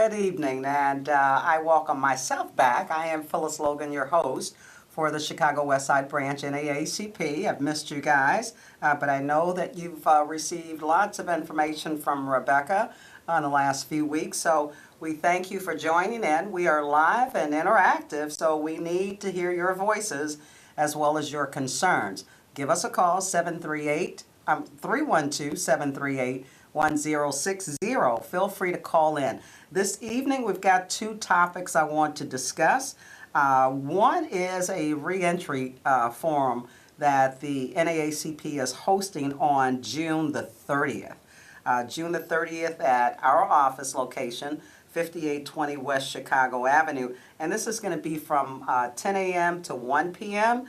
Good evening, and I welcome myself back. I am Phyllis Logan, your host for the Chicago Westside branch NAACP. I've missed you guys, but I know that you've received lots of information from Rebecca in the last few weeks, so we thank you for joining in. We are live and interactive, so we need to hear your voices as well as your concerns. Give us a call, 312-738-1060. Feel free to call in. This evening, we've got two topics I want to discuss. One is a reentry forum that the NAACP is hosting on June the 30th. June the 30th at our office location, 5820 West Chicago Avenue. And this is going to be from 10 a.m. to 1 p.m.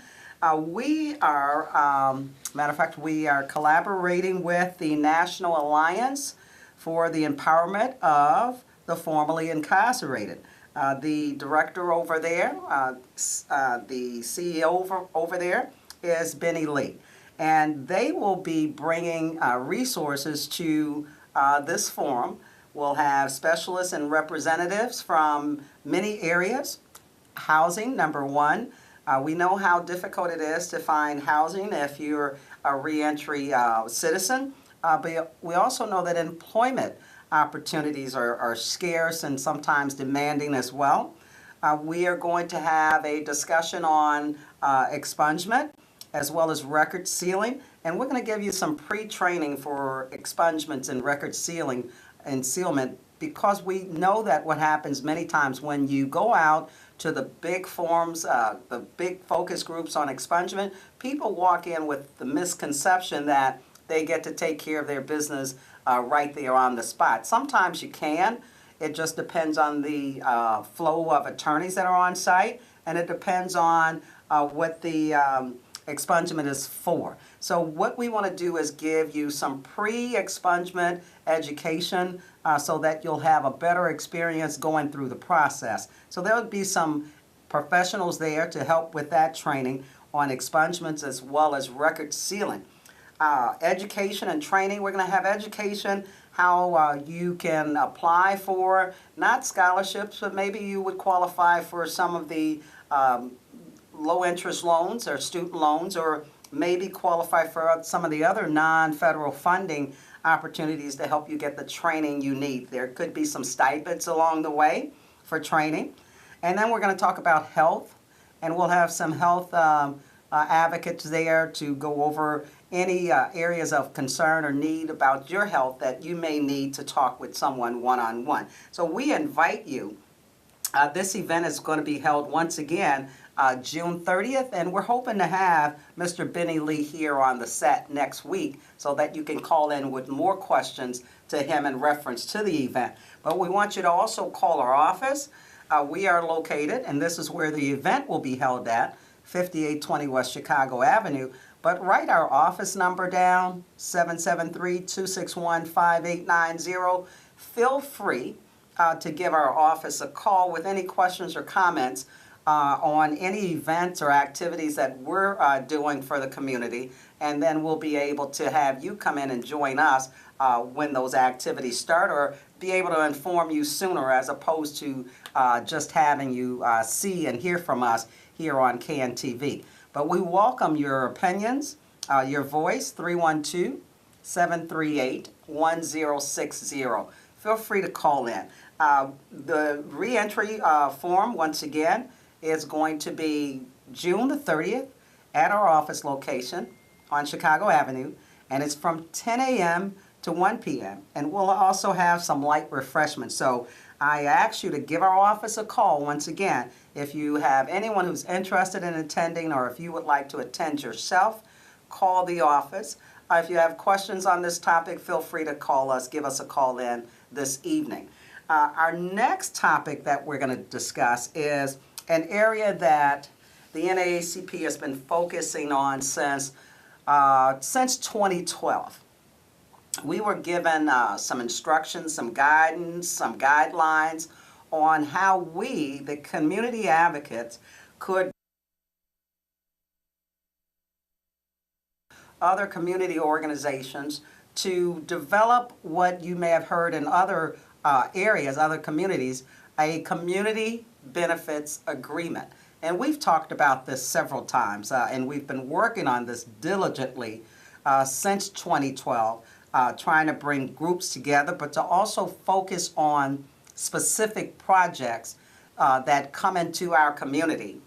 We are, matter of fact, we are collaborating with the National Alliance for the Empowerment of the Formerly Incarcerated. The director over there, the CEO over there is Benny Lee. And they will be bringing resources to this forum. We'll have specialists and representatives from many areas. Housing, number one. We know how difficult it is to find housing if you're a reentry citizen, but we also know that employment opportunities are scarce and sometimes demanding as well. We are going to have a discussion on expungement as well as record sealing, and we're going to give you some pre-training for expungements and record sealment, because we know that what happens many times when you go out to the big forums, the big focus groups on expungement, people walk in with the misconception that they get to take care of their business right there on the spot. Sometimes you can. It just depends on the flow of attorneys that are on site, and it depends on what the expungement is for. So what we want to do is give you some pre-expungement education so that you'll have a better experience going through the process. So there will be some professionals there to help with that training on expungements as well as record sealing. Education and training, we're going to have education, how you can apply for, not scholarships, but maybe you would qualify for some of the low interest loans or student loans, or maybe qualify for some of the other non-federal funding opportunities to help you get the training you need. There could be some stipends along the way for training. And then we're going to talk about health, and we'll have some health advocates there to go over any areas of concern or need about your health that you may need to talk with someone one-on-one. So we invite you. This event is going to be held once again June 30th, and we're hoping to have Mr. Benny Lee here on the set next week so that you can call in with more questions to him in reference to the event. But we want you to also call our office. We are located, and this is where the event will be held at, 5820 West Chicago Avenue. But write our office number down, 773-261-5890. Feel free to give our office a call with any questions or comments on any events or activities that we're doing for the community, and then we'll be able to have you come in and join us when those activities start, or be able to inform you sooner as opposed to just having you see and hear from us here on KNTV. But we welcome your opinions, your voice, 312-738-1060. Feel free to call in. The reentry forum, once again, is going to be June the 30th at our office location on Chicago Avenue, and it's from 10 a.m. to 1 p.m. And we'll also have some light refreshments. So I ask you to give our office a call once again if you have anyone who's interested in attending, or if you would like to attend yourself. Call the office. If you have questions on this topic, feel free to call us. Give us a call in this evening. Our next topic that we're going to discuss is an area that the NAACP has been focusing on since 2012. We were given some instructions, some guidance, some guidelines on how we, the community advocates, could other community organizations to develop what you may have heard in other areas, other communities, a community benefits agreement. And we've talked about this several times, and we've been working on this diligently since 2012, trying to bring groups together, but to also focus on specific projects that come into our community.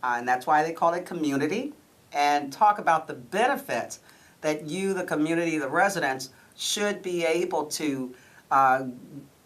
And that's why they call it community, and talk about the benefits that you, the community, the residents, should be able to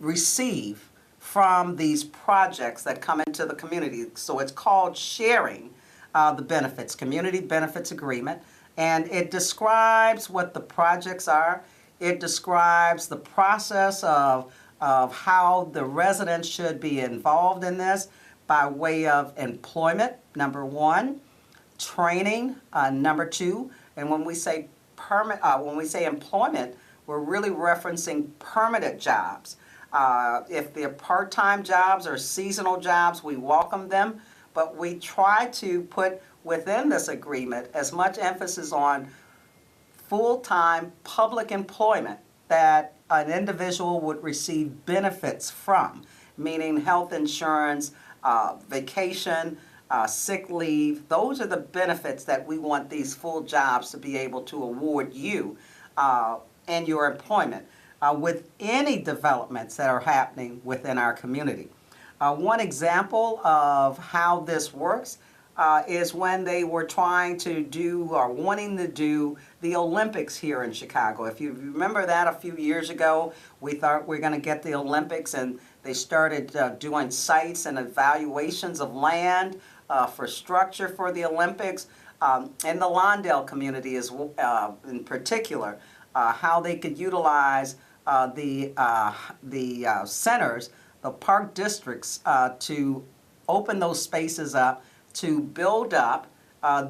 receive from these projects that come into the community. So it's called sharing the benefits, community benefits agreement, and it describes what the projects are. It describes the process of how the residents should be involved in this by way of employment, number one, training, number two, and when we say employment, we're really referencing permanent jobs. If they're part-time jobs or seasonal jobs, we welcome them, but we try to put within this agreement as much emphasis on full-time public employment that an individual would receive benefits from, meaning health insurance, vacation, sick leave. Those are the benefits that we want these full jobs to be able to award you in your employment with any developments that are happening within our community. One example of how this works is when they were trying to do or wanting to do the Olympics here in Chicago. If you remember that a few years ago, we thought we were going to get the Olympics, and they started doing sites and evaluations of land for structure for the Olympics. In the Lawndale community is in particular, how they could utilize the centers, the park districts, to open those spaces up to build up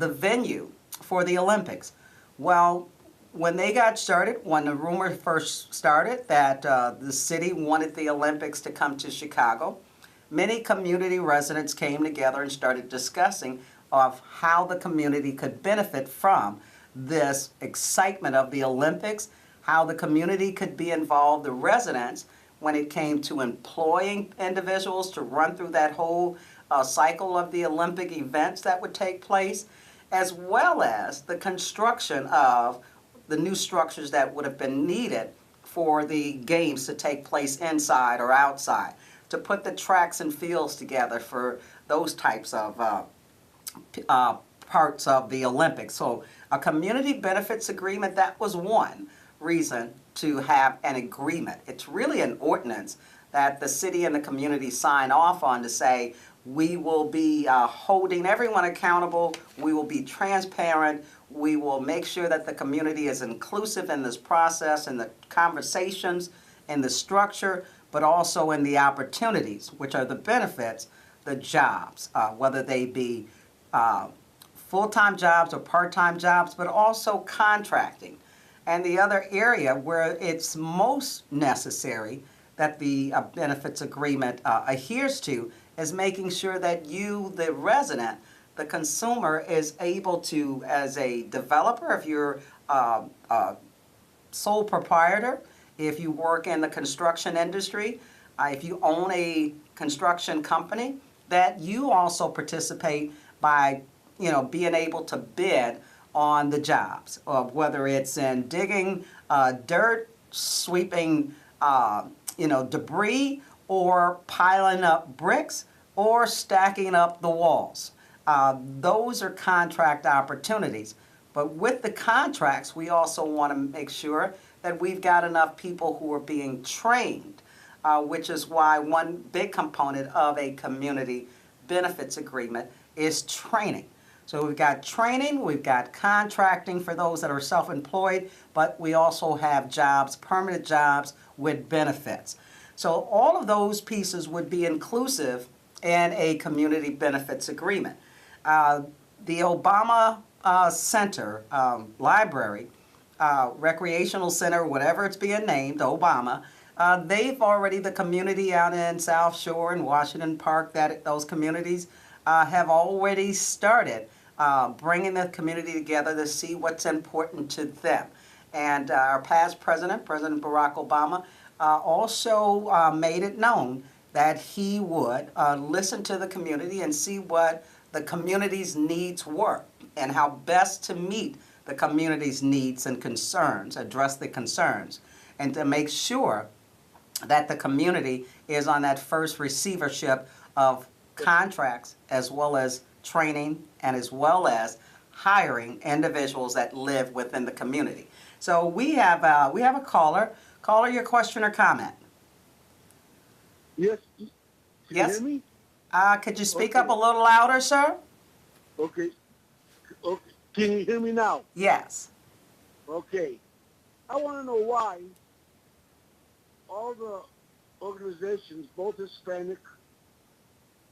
the venue for the Olympics. Well, when they got started, when the rumor first started that the city wanted the Olympics to come to Chicago, many community residents came together and started discussing of how the community could benefit from this excitement of the Olympics, how the community could be involved, the residents, when it came to employing individuals to run through that whole cycle of the Olympic events that would take place, as well as the construction of the new structures that would have been needed for the games to take place inside or outside, to put the tracks and fields together for those types of parts of the Olympics. So a community benefits agreement, that was one reason to have an agreement. It's really an ordinance that the city and the community sign off on to say, we will be holding everyone accountable, we will be transparent, we will make sure that the community is inclusive in this process, in the conversations, in the structure, but also in the opportunities, which are the benefits, the jobs, whether they be full-time jobs or part-time jobs, but also contracting. And the other area where it's most necessary that the benefits agreement adheres to is making sure that you, the resident, the consumer, is able to, as a developer, if you're a sole proprietor, if you work in the construction industry, if you own a construction company, that you also participate by, being able to bid on the jobs, of whether it's in digging dirt, sweeping, debris, or piling up bricks, or stacking up the walls. Those are contract opportunities. But with the contracts, we also want to make sure that we've got enough people who are being trained, which is why one big component of a community benefits agreement is training. So we've got training, we've got contracting for those that are self-employed, but we also have jobs, permanent jobs with benefits. So all of those pieces would be inclusive in a community benefits agreement. The Obama Center, library, recreational center, whatever it's being named, Obama, they've already, the community out in South Shore and Washington Park, those communities have already started bringing the community together to see what's important to them. And our past president, President Barack Obama, also made it known that he would listen to the community and see what the community's needs were and how best to meet the community's needs and concerns, address the concerns, and to make sure that the community is on that first receivership of contracts as well as training and as well as hiring individuals that live within the community. So we have a caller. Caller, your question or comment? Yes. Can Yes. you hear me? Could you speak Okay. up a little louder, sir? Okay. Okay. Can you hear me now? Yes. Okay. I want to know why all the organizations, both Hispanic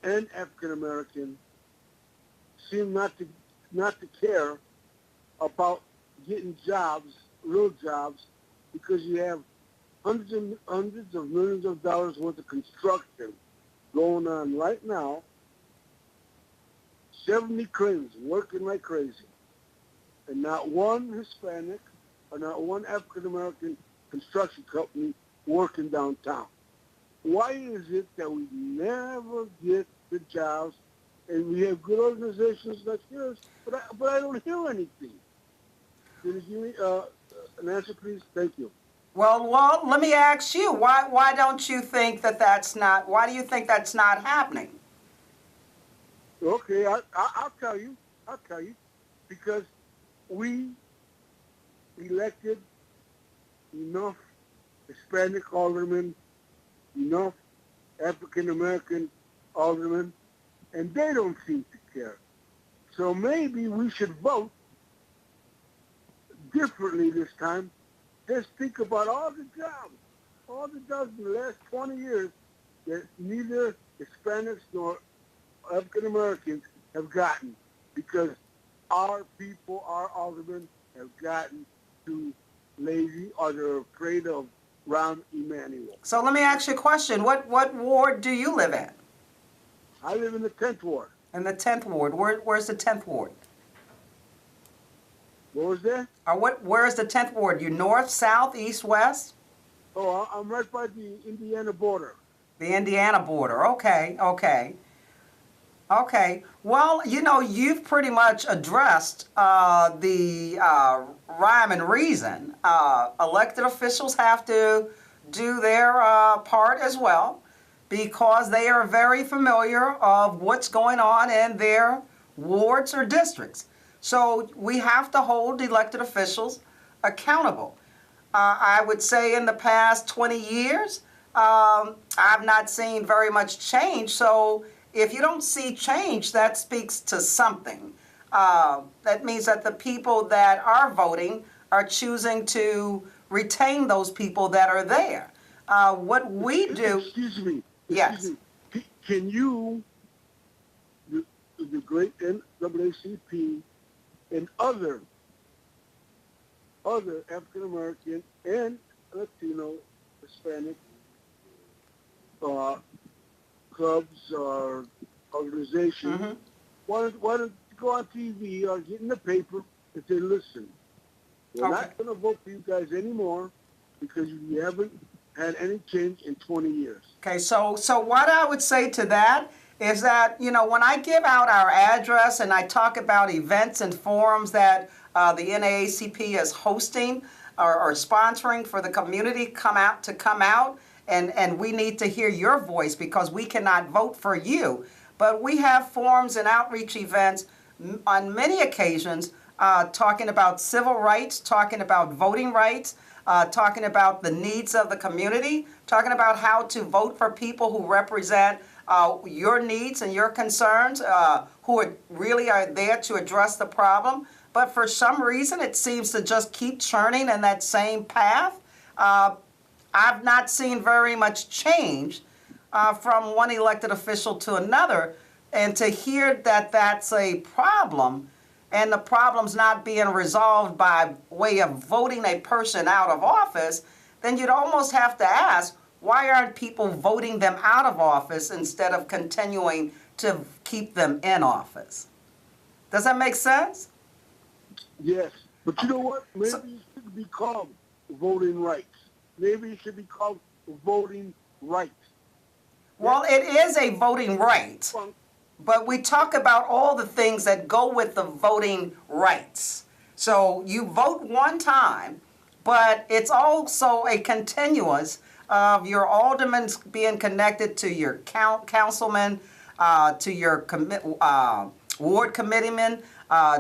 and African American, seem not to care about getting jobs, real jobs, because you have hundreds of millions of dollars worth of construction going on right now. 70 cranes working like crazy, and not one Hispanic or not one African American construction company working downtown. Why is it that we never get the jobs, and we have good organizations like yours, but I don't hear anything? Can you give me an answer, please? Thank you. Well, let me ask you, why don't you think that's not, why do you think that's not happening? Okay, I'll tell you. I'll tell you. Because we elected enough Hispanic aldermen, enough African American aldermen, and they don't seem to care. So maybe we should vote differently this time. Just think about all the jobs in the last 20 years that neither Hispanics nor African Americans have gotten, because our people, our aldermen, have gotten too lazy, or they're afraid of Rahm Emanuel. So let me ask you a question. What ward do you live in? I live in the 10th ward. In the 10th ward. Where's the 10th ward? What was that? Where is the 10th ward? You north, south, east, west? Oh, I'm right by the Indiana border. The Indiana border. Okay. Well, you've pretty much addressed the rhyme and reason. Elected officials have to do their part as well, because they are very familiar of what's going on in their wards or districts. So we have to hold elected officials accountable. I would say in the past 20 years, I've not seen very much change. So if you don't see change, that speaks to something. That means that the people that are voting are choosing to retain those people that are there. What we do... Excuse me. Yes. Can you, the great NAACP and other African American and Latino, Hispanic clubs or organizations, why don't you go on TV or get in the paper and say, listen, we're not going to vote for you guys anymore because you haven't had any change in 20 years. Okay, so what I would say to that is that, when I give out our address and I talk about events and forums that the NAACP is hosting or sponsoring for the community come out, and we need to hear your voice because we cannot vote for you. But we have forums and outreach events on many occasions talking about civil rights, talking about voting rights, talking about the needs of the community, talking about how to vote for people who represent your needs and your concerns, who really are there to address the problem. But for some reason, it seems to just keep churning in that same path. I've not seen very much change from one elected official to another. And to hear that that's a problem, and the problem's not being resolved by way of voting a person out of office, then you'd almost have to ask, why aren't people voting them out of office instead of continuing to keep them in office? Does that make sense? Yes, but you know what? Maybe it should be called voting rights. Maybe it should be called voting right. Well, it is a voting right, but we talk about all the things that go with the voting rights. So you vote one time, but it's also a continuous of your aldermen being connected to your councilman, to your ward committeeman,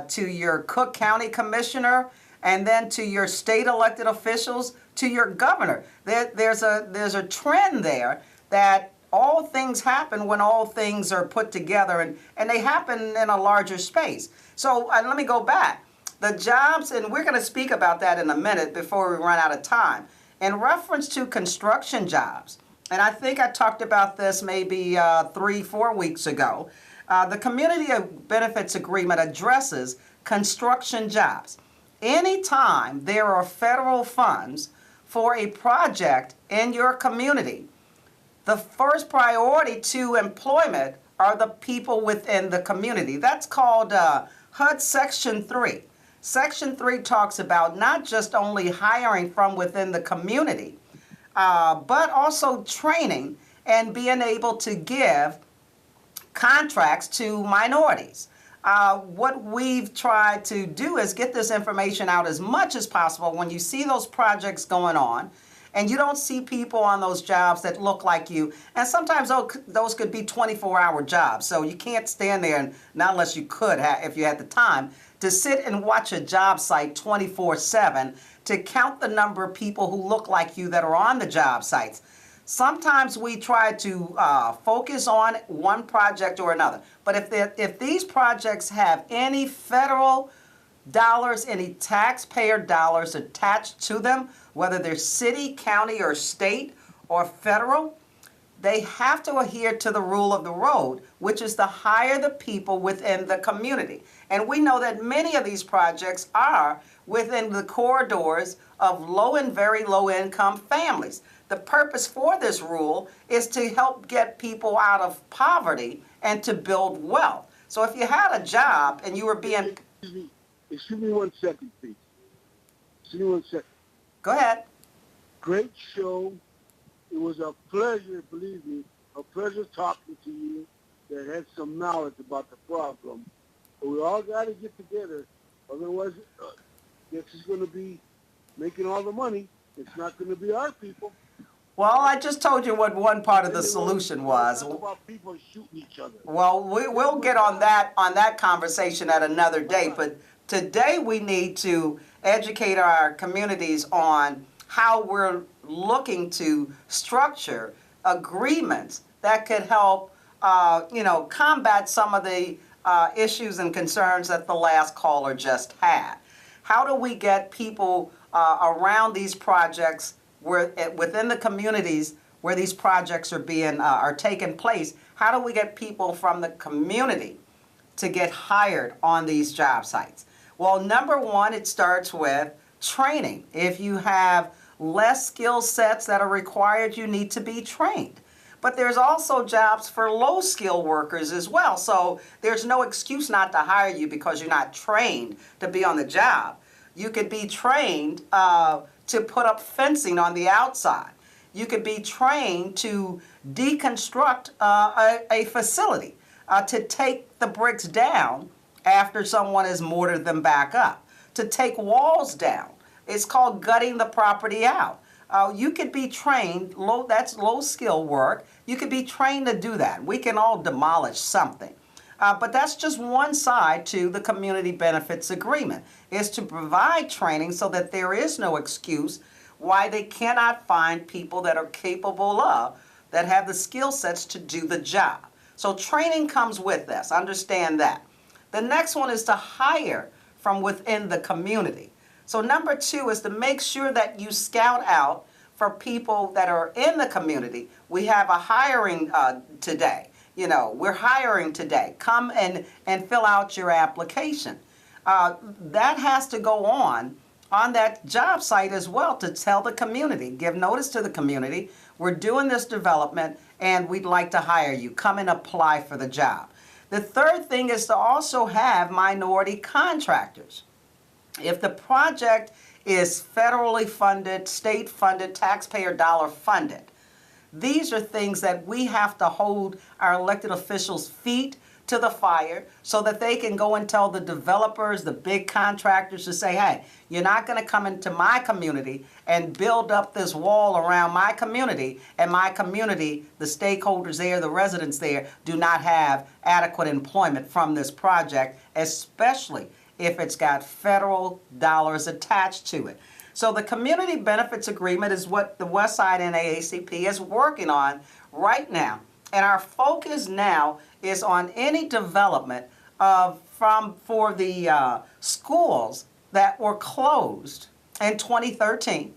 to your Cook County commissioner, and then to your state elected officials, to your governor. There's a trend there that all things happen when all things are put together, and they happen in a larger space. So let me go back. The jobs, and we're going to speak about that in a minute before we run out of time. In reference to construction jobs, and I think I talked about this maybe 3-4 weeks ago, the Community Benefits Agreement addresses construction jobs. Anytime there are federal funds for a project in your community, the first priority to employment are the people within the community. That's called HUD Section 3. Section 3 talks about not just only hiring from within the community, but also training and being able to give contracts to minorities. What we've tried to do is get this information out as much as possible when you see those projects going on and you don't see people on those jobs that look like you. And sometimes those could be 24-hour jobs. So you can't stand there, and not unless you could, if you had the time, to sit and watch a job site 24/7 to count the number of people who look like you that are on the job sites. Sometimes we try to focus on one project or another. But if these projects have any federal dollars, any taxpayer dollars attached to them, whether they're city, county, or state, or federal, they have to adhere to the rule of the road, which is to hire the people within the community. And we know that many of these projects are within the corridors of low and very low income families. The purpose for this rule is to help get people out of poverty and to build wealth. So if you had a job and you were being... Excuse me 1 second, please. Excuse me 1 second. Go ahead. Great show. It was a pleasure, believe me, a pleasure talking to you that had some knowledge about the problem. But we all got to get together. Otherwise, this is going to be making all the money. It's not going to be our people. Well, I just told you what one part of the solution was. About people shooting each other. Well, we'll get on that conversation at another day. But today we need to educate our communities on how we're looking to structure agreements that could help, combat some of the issues and concerns that the last caller just had. How do we get people around these projects within the communities where these projects are taking place? How do we get people from the community to get hired on these job sites? Well, number one, it starts with training. If you have less skill sets that are required, you need to be trained. But there's also jobs for low-skill workers as well. So there's no excuse not to hire you because you're not trained to be on the job. You could be trained to put up fencing on the outside. You could be trained to deconstruct a facility, to take the bricks down after someone has mortared them back up, to take walls down. It's called gutting the property out. You could be trained, that's low skill work. You could be trained to do that. We can all demolish something. But that's just one side to the Community Benefits Agreement, is to provide training so that there is no excuse why they cannot find people that are capable of, that have the skill sets to do the job. So training comes with this, understand that. The next one is to hire from within the community. So number two is to make sure that you scout out for people that are in the community. We have a hiring today. We're hiring today. Come and fill out your application. That has to go on that job site as well, to tell the community, give notice to the community, we're doing this development and we'd like to hire you. Come and apply for the job. The third thing is to also have minority contractors. If the project is federally funded, state funded, taxpayer dollar funded, These are things that we have to hold our elected officials' feet to the fire so that they can go and tell the developers, the big contractors to say, hey, you're not going to come into my community and build up this wall around my community, and my community, the stakeholders there, the residents there, do not have adequate employment from this project, especially if it's got federal dollars attached to it. So the community benefits agreement is what the Westside NAACP is working on right now. And our focus now is on any development for the schools that were closed in 2013.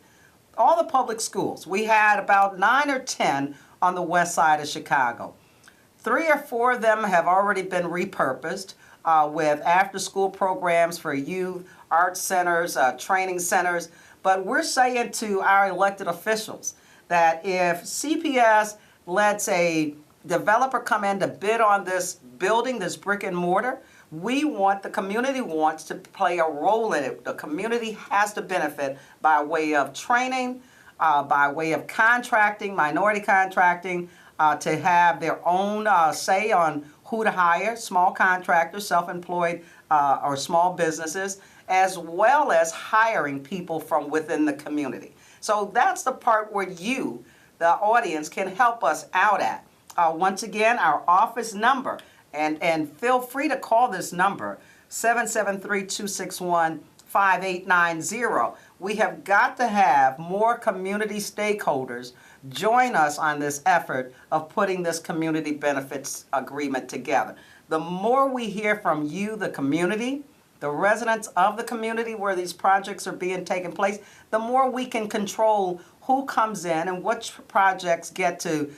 All the public schools. We had about 9 or 10 on the west side of Chicago. 3 or 4 of them have already been repurposed with after-school programs for youth, art centers, training centers. But we're saying to our elected officials that if CPS lets a developer come in to bid on this building, this brick and mortar, the community wants to play a role in it. The community has to benefit by way of training, by way of contracting, minority contracting, to have their own say on who to hire, small contractors, self-employed or small businesses, as well as hiring people from within the community. So that's the part where you, the audience, can help us out at. Once again, our office number, and feel free to call this number, 773-261-5890. We have got to have more community stakeholders join us on this effort of putting this community benefits agreement together. The more we hear from you, the community, the residents of the community where these projects are being taken place, the more we can control who comes in and which projects get to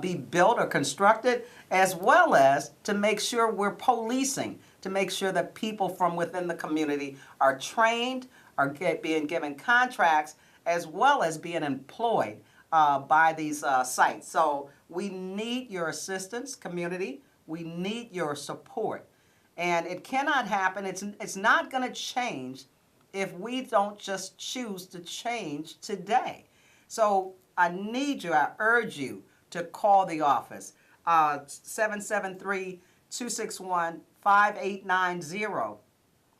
be built or constructed, as well as to make sure we're policing, to make sure that people from within the community are trained, are being given contracts, as well as being employed by these sites. So we need your assistance, community. We need your support. And it cannot happen. It's not going to change if we don't just choose to change today. So I need you, I urge you to call the office, 773-261-5890,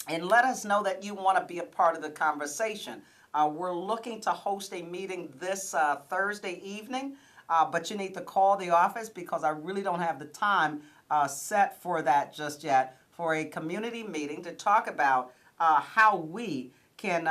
and let us know that you want to be a part of the conversation. We're looking to host a meeting this Thursday evening, but you need to call the office because I really don't have the time set for that just yet, for a community meeting to talk about how we can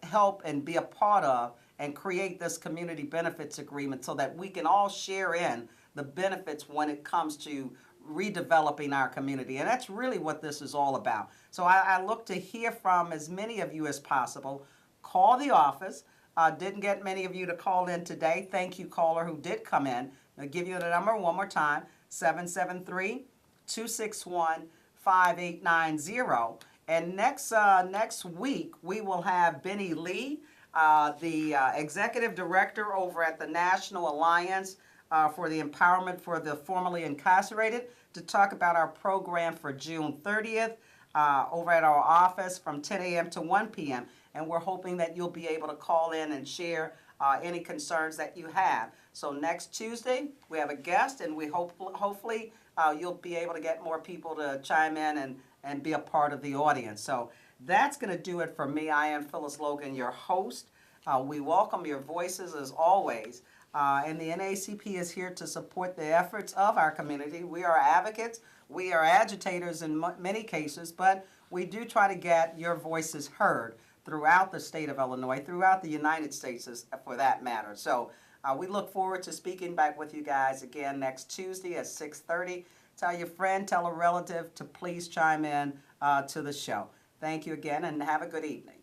help and be a part of and create this community benefits agreement so that we can all share in the benefits when it comes to redeveloping our community. And that's really what this is all about. So I look to hear from as many of you as possible. Call the office. Didn't get many of you to call in today. Thank you, caller, who did come in. I'll give you the number one more time, 773-261-5890. And next week, we will have Benny Lee, the executive director over at the National Alliance for the Empowerment for the Formerly Incarcerated, to talk about our program for June 30th over at our office from 10 a.m. to 1 p.m. And we're hoping that you'll be able to call in and share any concerns that you have. So next Tuesday, we have a guest, and we hopefully you'll be able to get more people to chime in and be a part of the audience. So that's going to do it for me. I am Phyllis Logan, your host. We welcome your voices as always. And the NAACP is here to support the efforts of our community. We are advocates. We are agitators in many cases, but we do try to get your voices heard throughout the state of Illinois, throughout the United States for that matter. So we look forward to speaking back with you guys again next Tuesday at 6:30. Tell your friend, tell a relative to please chime in to the show. Thank you again, and have a good evening.